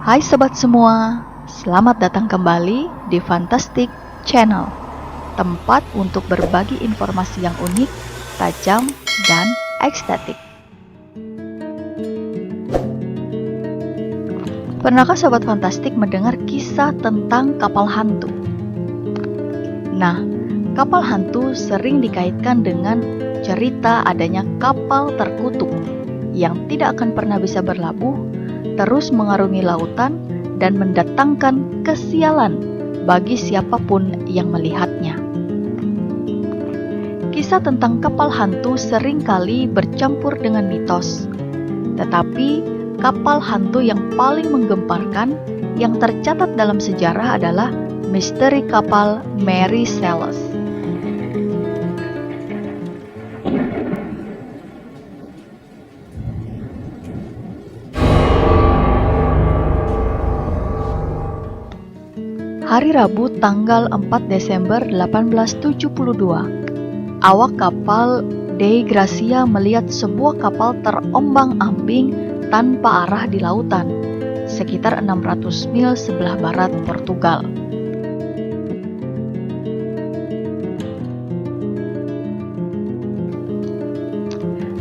Hai sobat semua, selamat datang kembali di Fantastic Channel, tempat untuk berbagi informasi yang unik, tajam, dan estetik. Pernahkah sobat Fantastic mendengar kisah tentang kapal hantu? Nah, kapal hantu sering dikaitkan dengan cerita adanya kapal terkutuk yang tidak akan pernah bisa berlabuh, terus mengarungi lautan dan mendatangkan kesialan bagi siapapun yang melihatnya. Kisah tentang kapal hantu seringkali bercampur dengan mitos, tetapi kapal hantu yang paling menggemparkan yang tercatat dalam sejarah adalah misteri kapal Mary Celeste. Hari Rabu tanggal 4 Desember 1872, awak kapal Dei Gracia melihat sebuah kapal terombang-ambing tanpa arah di lautan, sekitar 600 mil sebelah barat Portugal.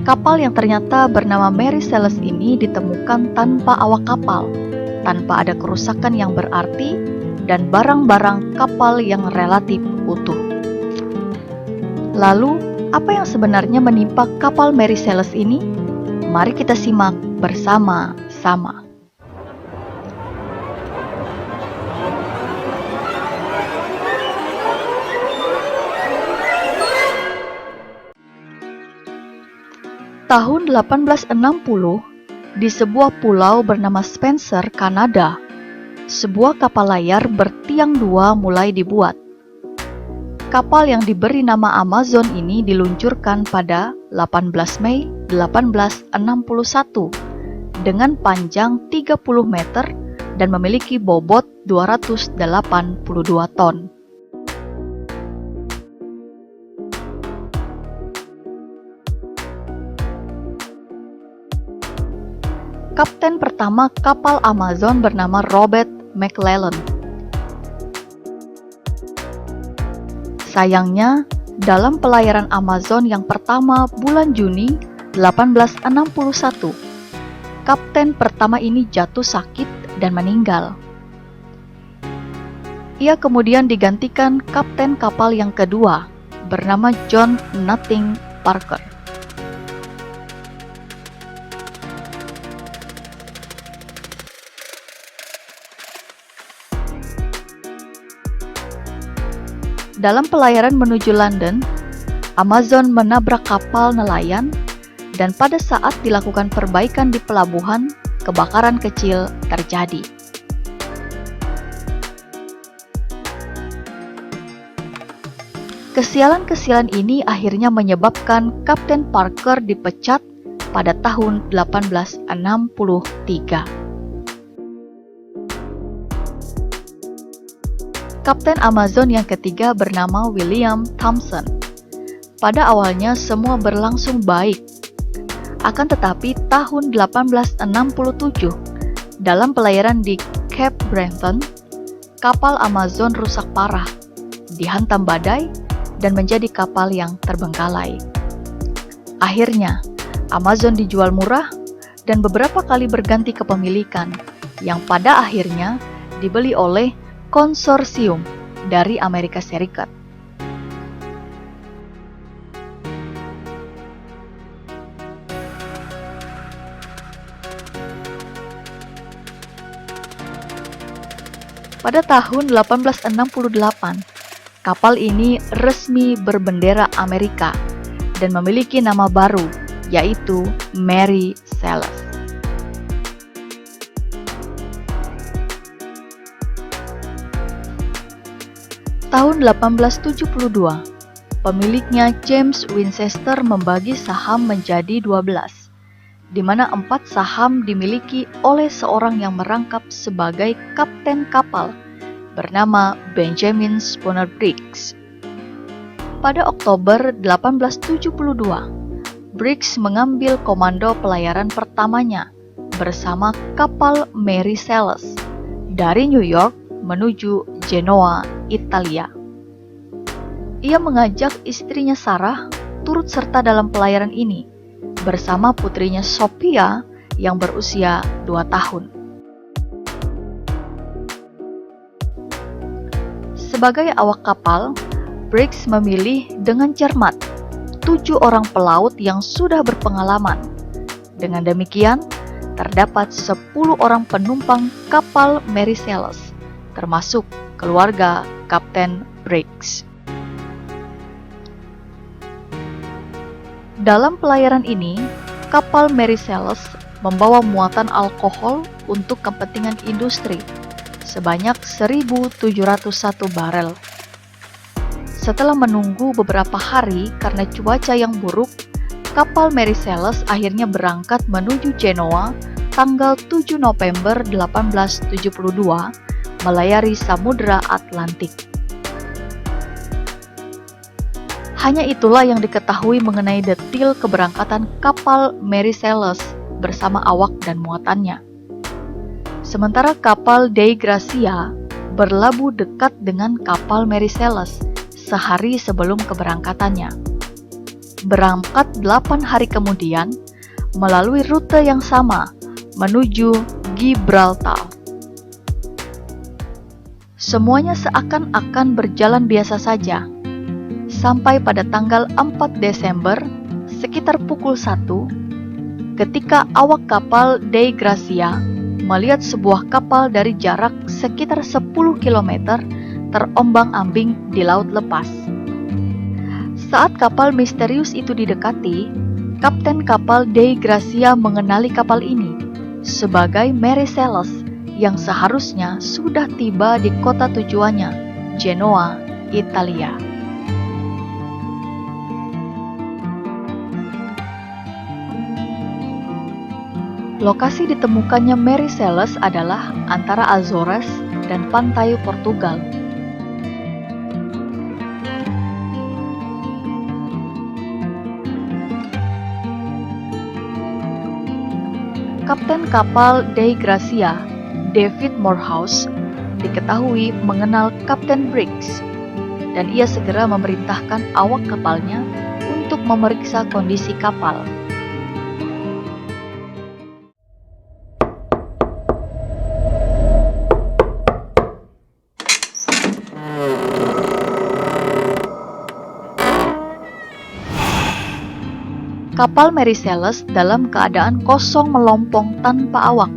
Kapal yang ternyata bernama Mary Celeste ini ditemukan tanpa awak kapal, tanpa ada kerusakan yang berarti, dan barang-barang kapal yang relatif utuh. Lalu, apa yang sebenarnya menimpa kapal Mary Celeste ini? Mari kita simak bersama-sama. Tahun 1860, di sebuah pulau bernama Spencer, Kanada, sebuah kapal layar bertiang dua mulai dibuat. Kapal yang diberi nama Amazon ini diluncurkan pada 18 Mei 1861 dengan panjang 30 meter dan memiliki bobot 282 ton. Kapten pertama kapal Amazon bernama Robert McClellan. Sayangnya, dalam pelayaran Amazon yang pertama bulan Juni 1861, kapten pertama ini jatuh sakit dan meninggal. Ia kemudian digantikan kapten kapal yang kedua bernama John Nothing Parker. Dalam pelayaran menuju London, Amazon menabrak kapal nelayan dan pada saat dilakukan perbaikan di pelabuhan, kebakaran kecil terjadi. Kesialan-kesialan ini akhirnya menyebabkan Kapten Parker dipecat pada tahun 1863. Kapten Amazon yang ketiga bernama William Thompson. Pada awalnya semua berlangsung baik. Akan tetapi tahun 1867, dalam pelayaran di Cape Breton, kapal Amazon rusak parah, dihantam badai, dan menjadi kapal yang terbengkalai. Akhirnya, Amazon dijual murah dan beberapa kali berganti kepemilikan, yang pada akhirnya dibeli oleh konsorsium dari Amerika Serikat. Pada tahun 1868, kapal ini resmi berbendera Amerika dan memiliki nama baru, yaitu Mary Celeste. Tahun 1872, pemiliknya James Winchester membagi saham menjadi 12, di mana 4 saham dimiliki oleh seorang yang merangkap sebagai kapten kapal bernama Benjamin Spooner Briggs. Pada Oktober 1872, Briggs mengambil komando pelayaran pertamanya bersama kapal Mary Celeste dari New York menuju Genoa, Italia. Ia mengajak istrinya Sarah turut serta dalam pelayaran ini bersama putrinya Sophia yang berusia 2 tahun. Sebagai awak kapal, Briggs memilih dengan cermat 7 orang pelaut yang sudah berpengalaman. Dengan demikian, terdapat 10 orang penumpang kapal Mary Celeste, termasuk keluarga Kapten Briggs. Dalam pelayaran ini, kapal Mary Celeste membawa muatan alkohol untuk kepentingan industri sebanyak 1.701 barel. Setelah menunggu beberapa hari karena cuaca yang buruk, kapal Mary Celeste akhirnya berangkat menuju Genoa tanggal 7 November 1872 melayari Samudra Atlantik. Hanya itulah yang diketahui mengenai detil keberangkatan kapal Mary Celeste bersama awak dan muatannya. Sementara kapal Dei Gracia berlabuh dekat dengan kapal Mary Celeste sehari sebelum keberangkatannya. Berangkat 8 hari kemudian melalui rute yang sama menuju Gibraltar. Semuanya seakan-akan berjalan biasa saja. Sampai pada tanggal 4 Desember, sekitar pukul 1, ketika awak kapal Dei Gracia melihat sebuah kapal dari jarak sekitar 10 km terombang-ambing di laut lepas. Saat kapal misterius itu didekati, kapten kapal Dei Gracia mengenali kapal ini sebagai Mary Celeste yang seharusnya sudah tiba di kota tujuannya, Genoa, Italia. Lokasi ditemukannya Mary Celeste adalah antara Azores dan pantai Portugal. Kapten kapal Dei Gracia, David Morehouse, diketahui mengenal Kapten Briggs, dan ia segera memerintahkan awak kapalnya untuk memeriksa kondisi kapal. Kapal Mary Celeste dalam keadaan kosong melompong tanpa awak.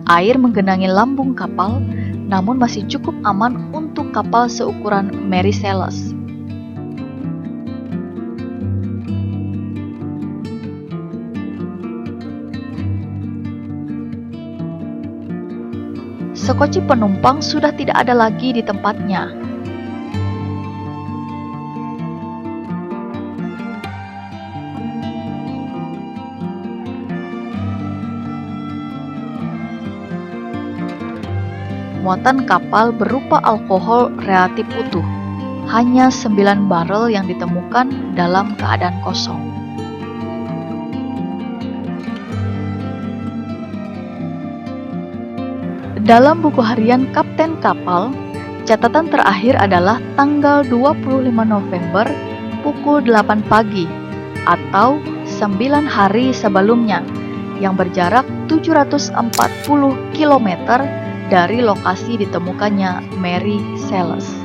Air menggenangi lambung kapal, namun masih cukup aman untuk kapal seukuran Mary Celeste. Sekoci penumpang sudah tidak ada lagi di tempatnya. Muatan kapal berupa alkohol relatif utuh, hanya 9 barel yang ditemukan dalam keadaan kosong. Dalam buku harian kapten kapal, catatan terakhir adalah tanggal 25 November pukul 8 pagi atau 9 hari sebelumnya yang berjarak 740 km dari lokasi ditemukannya Mary Celeste.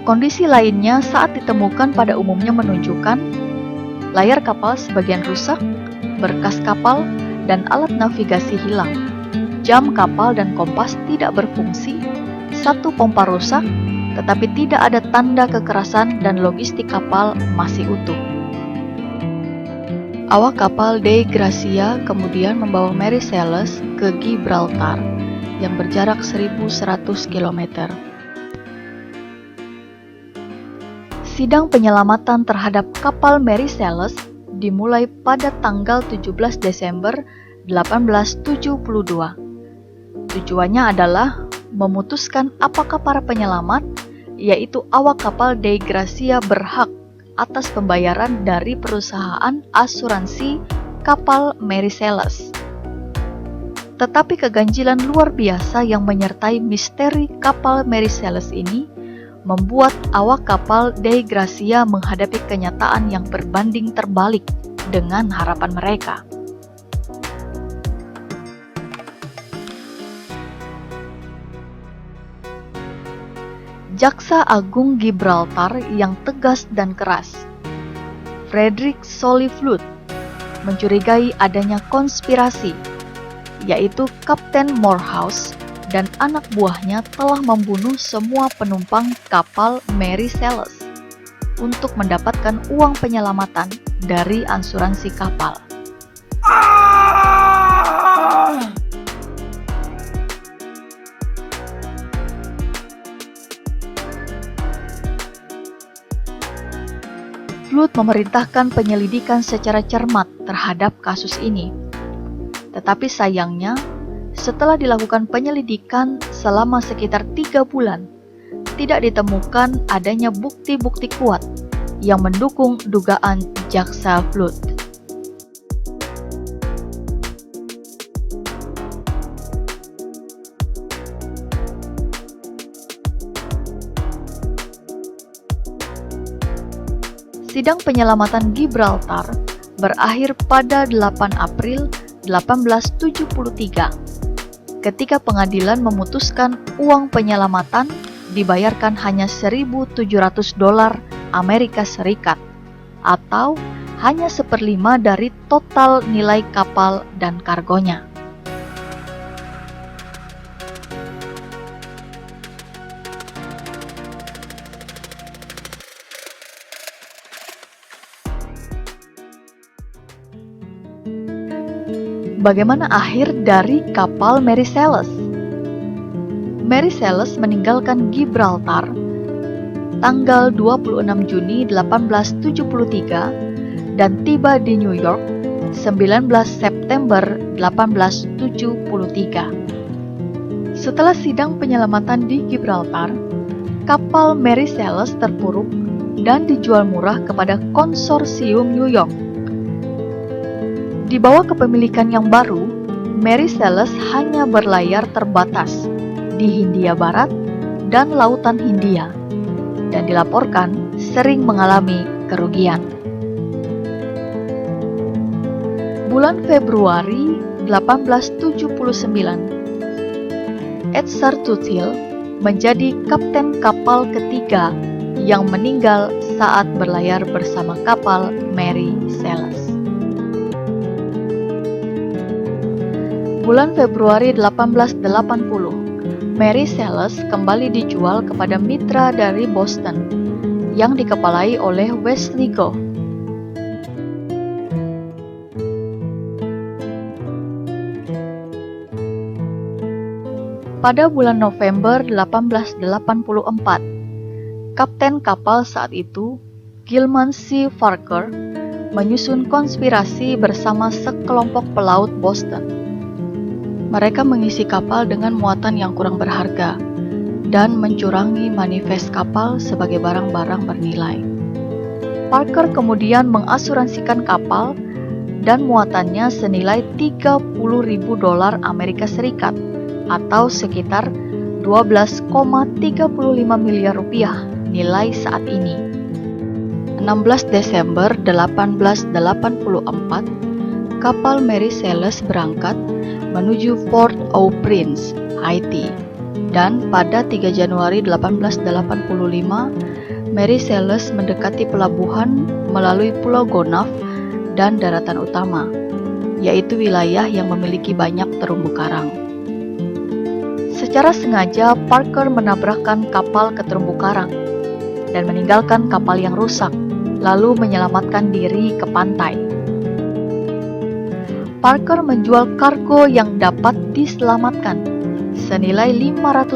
Kondisi lainnya saat ditemukan pada umumnya menunjukkan layar kapal sebagian rusak, berkas kapal dan alat navigasi hilang, jam kapal dan kompas tidak berfungsi, 1 pompa rusak, tetapi tidak ada tanda kekerasan dan logistik kapal masih utuh. Awak kapal Dei Gracia kemudian membawa Mary Celeste ke Gibraltar yang berjarak 1.100 km. Sidang penyelamatan terhadap kapal Mary Celeste dimulai pada tanggal 17 Desember 1872. Tujuannya adalah memutuskan apakah para penyelamat, yaitu awak kapal Dei Gracia, berhak atas pembayaran dari perusahaan asuransi kapal Mary Celeste. Tetapi keganjilan luar biasa yang menyertai misteri kapal Mary Celeste ini membuat awak kapal Dei Gracia menghadapi kenyataan yang berbanding terbalik dengan harapan mereka. Jaksa Agung Gibraltar yang tegas dan keras, Frederick Solly Flood, mencurigai adanya konspirasi, yaitu Kapten Morehouse dan anak buahnya telah membunuh semua penumpang kapal Mary Celeste untuk mendapatkan uang penyelamatan dari asuransi kapal. Flood memerintahkan penyelidikan secara cermat terhadap kasus ini. Tetapi sayangnya, setelah dilakukan penyelidikan selama sekitar 3 bulan, tidak ditemukan adanya bukti-bukti kuat yang mendukung dugaan jaksa Flood. Sidang penyelamatan Gibraltar berakhir pada 8 April 1873 ketika pengadilan memutuskan uang penyelamatan dibayarkan hanya $1.700 Amerika Serikat atau hanya 1/5 dari total nilai kapal dan kargonya. Bagaimana akhir dari kapal Mary Celeste? Mary Celeste meninggalkan Gibraltar tanggal 26 Juni 1873 dan tiba di New York 19 September 1873. Setelah sidang penyelamatan di Gibraltar, kapal Mary Celeste terpuruk dan dijual murah kepada konsorsium New York. Di bawah kepemilikan yang baru, Mary Celeste hanya berlayar terbatas di Hindia Barat dan Lautan Hindia, dan dilaporkan sering mengalami kerugian. Bulan Februari 1879, Edgar Tuthill menjadi kapten kapal ketiga yang meninggal saat berlayar bersama kapal Mary Celeste. Bulan Februari 1880, Mary Celeste kembali dijual kepada mitra dari Boston yang dikepalai oleh Wesley Gough. Pada bulan November 1884, kapten kapal saat itu, Gilman C. Farquhar, menyusun konspirasi bersama sekelompok pelaut Boston. Mereka mengisi kapal dengan muatan yang kurang berharga dan mencurangi manifest kapal sebagai barang-barang bernilai. Parker kemudian mengasuransikan kapal dan muatannya senilai $30.000 Amerika Serikat atau sekitar 12,35 miliar rupiah nilai saat ini. 16 Desember 1884, kapal Mary Celeste berangkat menuju Port-au-Prince, Haiti, dan pada 3 Januari 1885, Mary Celeste mendekati pelabuhan melalui Pulau Gonave dan daratan utama, yaitu wilayah yang memiliki banyak terumbu karang. Secara sengaja, Parker menabrakkan kapal ke terumbu karang dan meninggalkan kapal yang rusak, lalu menyelamatkan diri ke pantai. Parker menjual kargo yang dapat diselamatkan senilai $500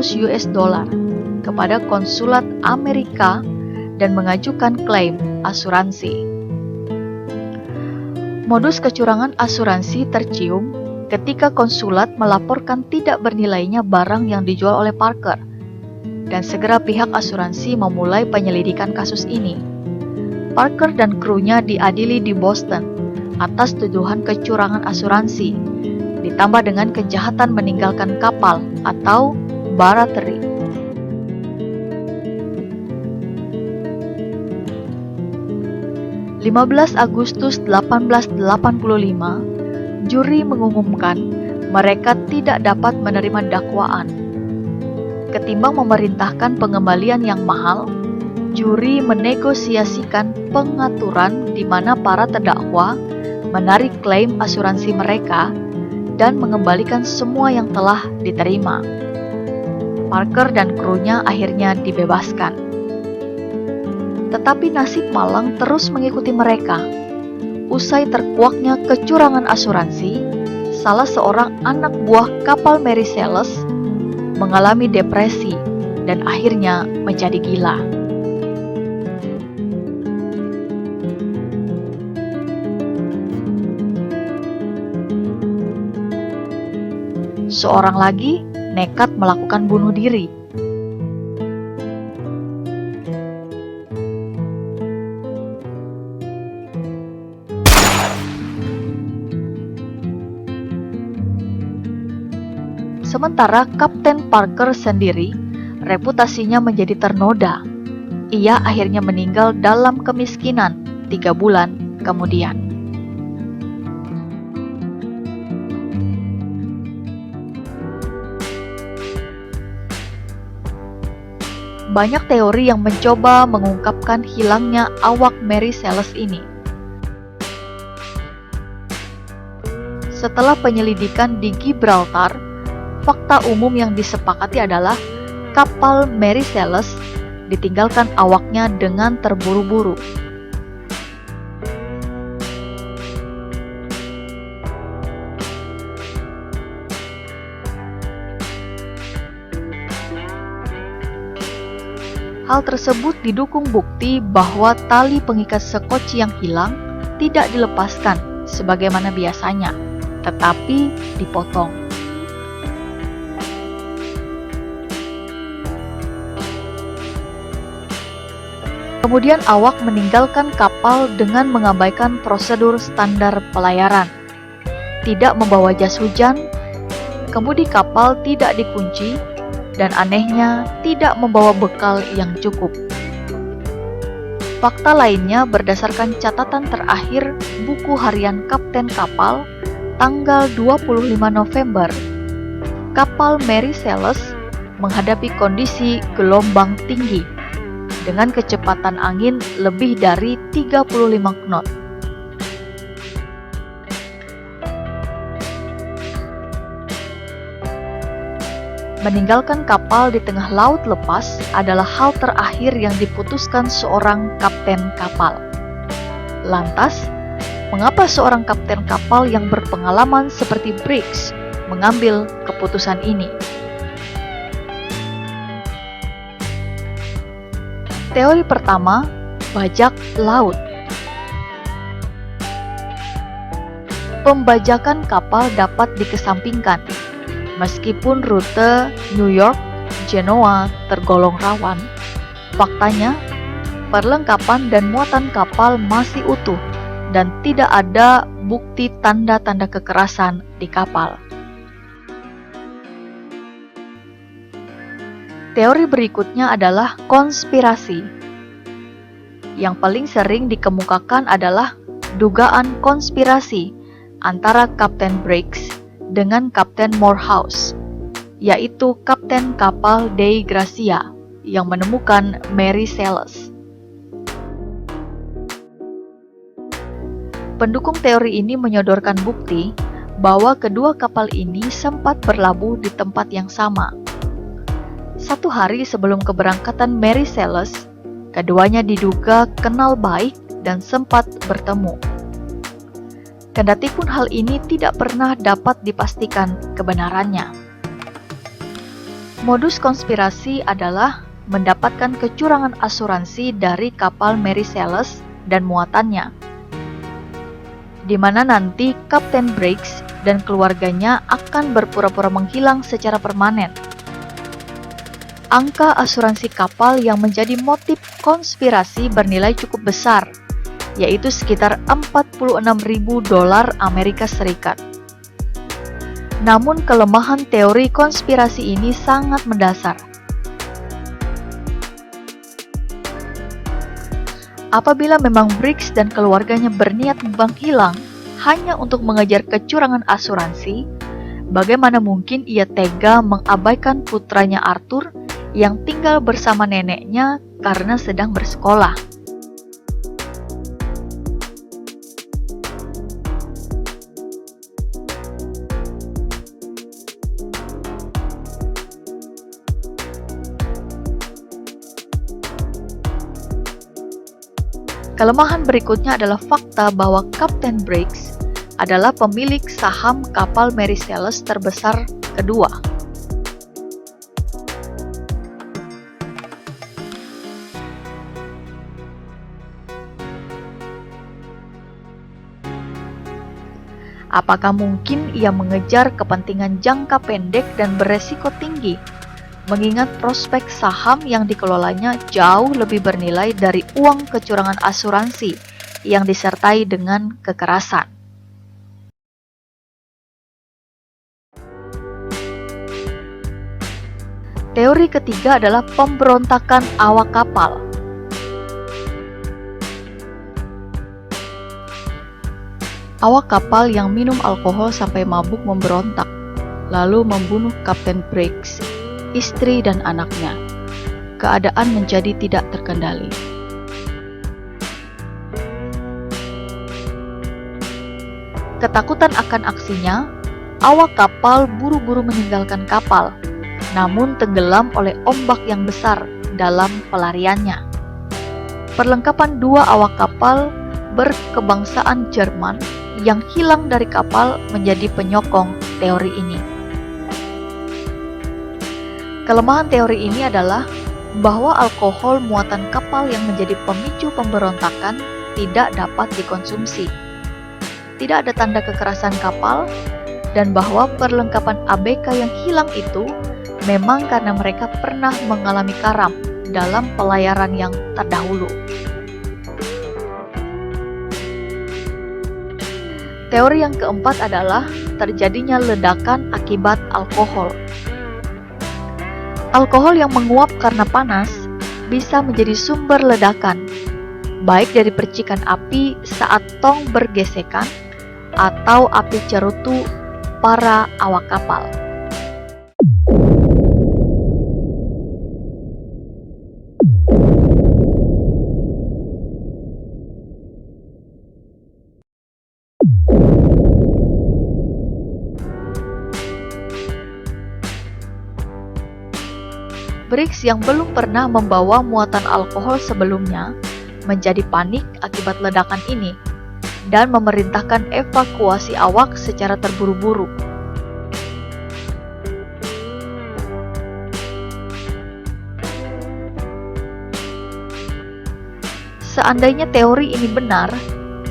kepada konsulat Amerika dan mengajukan klaim asuransi. Modus kecurangan asuransi tercium ketika konsulat melaporkan tidak bernilainya barang yang dijual oleh Parker, dan segera pihak asuransi memulai penyelidikan kasus ini. Parker dan krunya diadili di Boston atas tuduhan kecurangan asuransi, ditambah dengan kejahatan meninggalkan kapal atau barratry. Agustus 1885, juri mengumumkan mereka tidak dapat menerima dakwaan. Ketimbang memerintahkan pengembalian yang mahal, juri menegosiasikan pengaturan di mana para terdakwa menarik klaim asuransi mereka dan mengembalikan semua yang telah diterima. Parker dan krunya akhirnya dibebaskan. Tetapi nasib malang terus mengikuti mereka. Usai terkuaknya kecurangan asuransi, salah seorang anak buah kapal Mary Celeste mengalami depresi dan akhirnya menjadi gila. Seorang lagi nekat melakukan bunuh diri. Sementara Kapten Parker sendiri, reputasinya menjadi ternoda. Ia akhirnya meninggal dalam kemiskinan 3 bulan kemudian. Banyak teori yang mencoba mengungkapkan hilangnya awak Mary Celeste ini. Setelah penyelidikan di Gibraltar, fakta umum yang disepakati adalah kapal Mary Celeste ditinggalkan awaknya dengan terburu-buru. Hal tersebut didukung bukti bahwa tali pengikat sekoci yang hilang tidak dilepaskan sebagaimana biasanya, tetapi dipotong. Kemudian awak meninggalkan kapal dengan mengabaikan prosedur standar pelayaran. Tidak membawa jas hujan, kemudi kapal tidak dikunci, dan anehnya tidak membawa bekal yang cukup. Fakta lainnya berdasarkan catatan terakhir buku harian Kapten Kapal tanggal 25 November. Kapal Mary Celeste menghadapi kondisi gelombang tinggi dengan kecepatan angin lebih dari 35 knot. Meninggalkan kapal di tengah laut lepas adalah hal terakhir yang diputuskan seorang kapten kapal. Lantas, mengapa seorang kapten kapal yang berpengalaman seperti Briggs mengambil keputusan ini? Teori pertama, bajak laut. Pembajakan kapal dapat dikesampingkan. Meskipun rute New York, Genoa tergolong rawan, faktanya perlengkapan dan muatan kapal masih utuh dan tidak ada bukti tanda-tanda kekerasan di kapal. Teori berikutnya adalah konspirasi. Yang paling sering dikemukakan adalah dugaan konspirasi antara Kapten Briggs dengan Kapten Morehouse, yaitu kapten kapal Dei Gracia yang menemukan Mary Celeste. Pendukung teori ini menyodorkan bukti bahwa kedua kapal ini sempat berlabuh di tempat yang sama. 1 hari sebelum keberangkatan Mary Celeste, keduanya diduga kenal baik dan sempat bertemu. Kendatipun hal ini tidak pernah dapat dipastikan kebenarannya. Modus konspirasi adalah mendapatkan kecurangan asuransi dari kapal Mary Celeste dan muatannya, di mana nanti Kapten Briggs dan keluarganya akan berpura-pura menghilang secara permanen. Angka asuransi kapal yang menjadi motif konspirasi bernilai cukup besar, yaitu sekitar $46.000 Amerika Serikat. Namun kelemahan teori konspirasi ini sangat mendasar. Apabila memang Briggs dan keluarganya berniat menghilang hanya untuk mengejar kecurangan asuransi, bagaimana mungkin ia tega mengabaikan putranya Arthur yang tinggal bersama neneknya karena sedang bersekolah? Kelemahan berikutnya adalah fakta bahwa Kapten Briggs adalah pemilik saham kapal Mary Celeste terbesar kedua. Apakah mungkin ia mengejar kepentingan jangka pendek dan beresiko tinggi, mengingat prospek saham yang dikelolanya jauh lebih bernilai dari uang kecurangan asuransi yang disertai dengan kekerasan? Teori ketiga adalah pemberontakan awak kapal. Awak kapal yang minum alkohol sampai mabuk memberontak, lalu membunuh Kapten Briggs, istri dan anaknya. Keadaan menjadi tidak terkendali. Ketakutan akan aksinya, awak kapal buru-buru meninggalkan kapal, namun tenggelam oleh ombak yang besar dalam pelariannya. Perlengkapan dua awak kapal berkebangsaan Jerman yang hilang dari kapal menjadi penyokong teori ini. Kelemahan teori ini adalah bahwa alkohol muatan kapal yang menjadi pemicu pemberontakan tidak dapat dikonsumsi. Tidak ada tanda kekerasan kapal, dan bahwa perlengkapan ABK yang hilang itu memang karena mereka pernah mengalami karam dalam pelayaran yang terdahulu. Teori yang keempat adalah terjadinya ledakan akibat alkohol. Alkohol yang menguap karena panas bisa menjadi sumber ledakan, baik dari percikan api saat tong bergesekan atau api cerutu para awak kapal. Briggs yang belum pernah membawa muatan alkohol sebelumnya menjadi panik akibat ledakan ini dan memerintahkan evakuasi awak secara terburu-buru. Seandainya teori ini benar,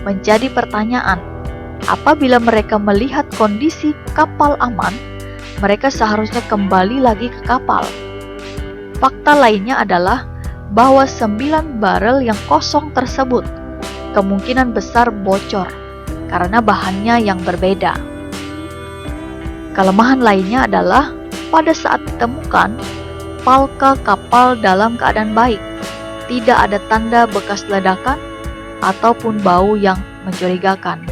menjadi pertanyaan, apabila mereka melihat kondisi kapal aman, mereka seharusnya kembali lagi ke kapal. Fakta lainnya adalah bahwa 9 barel yang kosong tersebut kemungkinan besar bocor karena bahannya yang berbeda. Kelemahan lainnya adalah pada saat ditemukan, palka kapal dalam keadaan baik, tidak ada tanda bekas ledakan ataupun bau yang mencurigakan.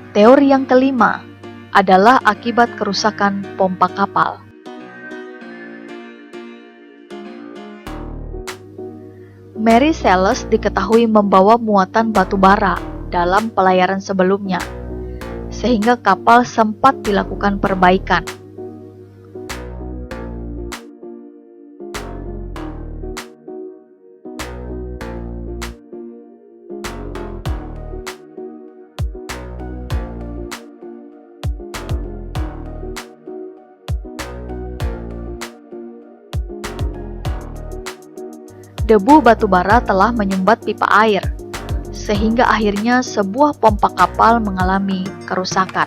Teori yang kelima adalah akibat kerusakan pompa kapal. Mary Celeste diketahui membawa muatan batu bara dalam pelayaran sebelumnya, sehingga kapal sempat dilakukan perbaikan. debu batu bara telah menyumbat pipa air, sehingga akhirnya sebuah pompa kapal mengalami kerusakan.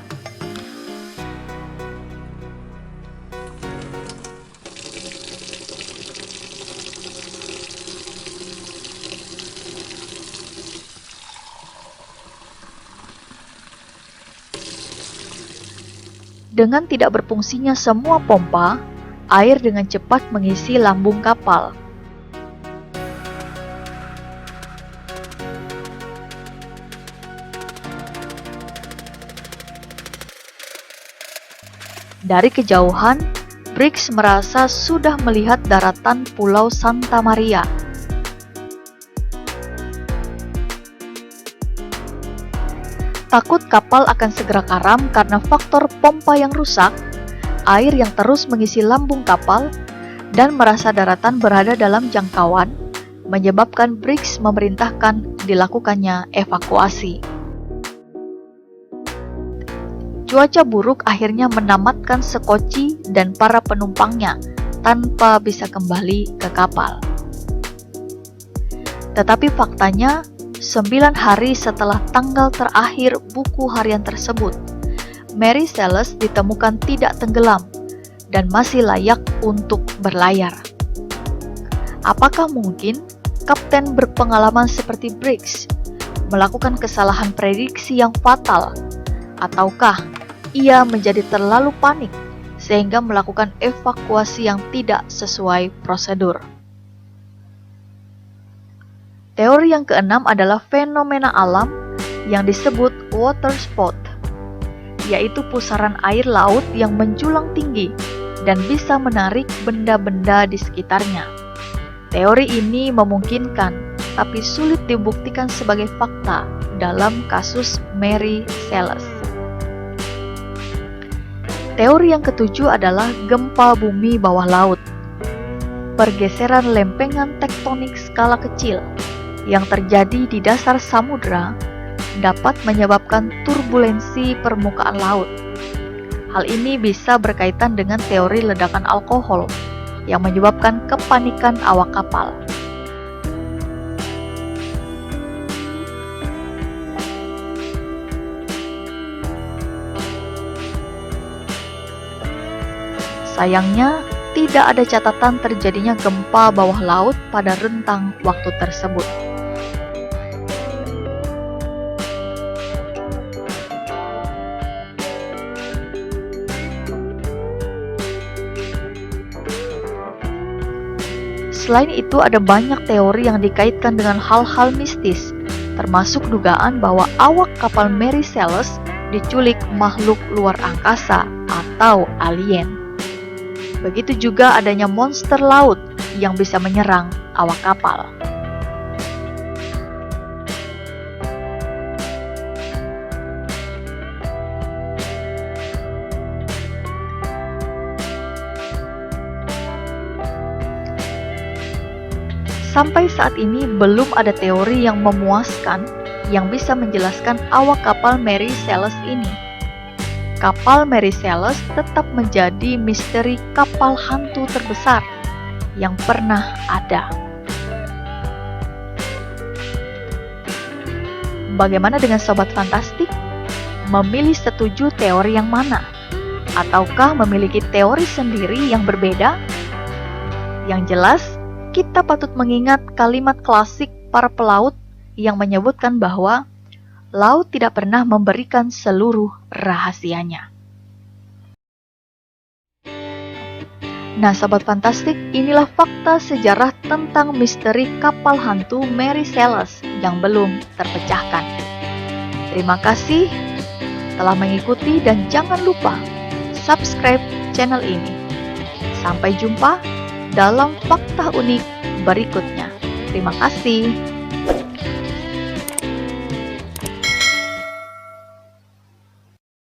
Dengan tidak berfungsinya semua pompa, air dengan cepat mengisi lambung kapal. Dari kejauhan, Briggs merasa sudah melihat daratan Pulau Santa Maria. Takut kapal akan segera karam karena faktor pompa yang rusak, air yang terus mengisi lambung kapal, dan merasa daratan berada dalam jangkauan, menyebabkan Briggs memerintahkan dilakukannya evakuasi. Cuaca buruk akhirnya menamatkan Sekoci dan para penumpangnya tanpa bisa kembali ke kapal. Tetapi faktanya, 9 hari setelah tanggal terakhir buku harian tersebut, Mary Celeste ditemukan tidak tenggelam dan masih layak untuk berlayar. Apakah mungkin kapten berpengalaman seperti Briggs melakukan kesalahan prediksi yang fatal, ataukah ia menjadi terlalu panik sehingga melakukan evakuasi yang tidak sesuai prosedur? Teori yang keenam adalah fenomena alam yang disebut water spot, yaitu pusaran air laut yang menjulang tinggi dan bisa menarik benda-benda di sekitarnya. Teori ini memungkinkan, tapi sulit dibuktikan sebagai fakta dalam kasus Mary Celeste. Teori yang ketujuh adalah gempa bumi bawah laut. Pergeseran lempengan tektonik skala kecil yang terjadi di dasar samudra dapat menyebabkan turbulensi permukaan laut. Hal ini bisa berkaitan dengan teori ledakan alkohol yang menyebabkan kepanikan awak kapal. Sayangnya, tidak ada catatan terjadinya gempa bawah laut pada rentang waktu tersebut. Selain itu, ada banyak teori yang dikaitkan dengan hal-hal mistis, termasuk dugaan bahwa awak kapal Mary Celeste diculik makhluk luar angkasa atau alien. Begitu juga adanya monster laut yang bisa menyerang awak kapal. Sampai saat ini belum ada teori yang memuaskan yang bisa menjelaskan awak kapal Mary Celeste ini. Kapal Mary Celeste tetap menjadi misteri kapal hantu terbesar yang pernah ada. Bagaimana dengan Sobat Fantastik? Memilih setuju teori yang mana? Ataukah memiliki teori sendiri yang berbeda? Yang jelas, kita patut mengingat kalimat klasik para pelaut yang menyebutkan bahwa laut tidak pernah memberikan seluruh rahasianya. Nah, Sobat Fantastik, inilah fakta sejarah tentang misteri kapal hantu Mary Celeste yang belum terpecahkan. Terima kasih telah mengikuti dan jangan lupa subscribe channel ini. Sampai jumpa dalam fakta unik berikutnya. Terima kasih.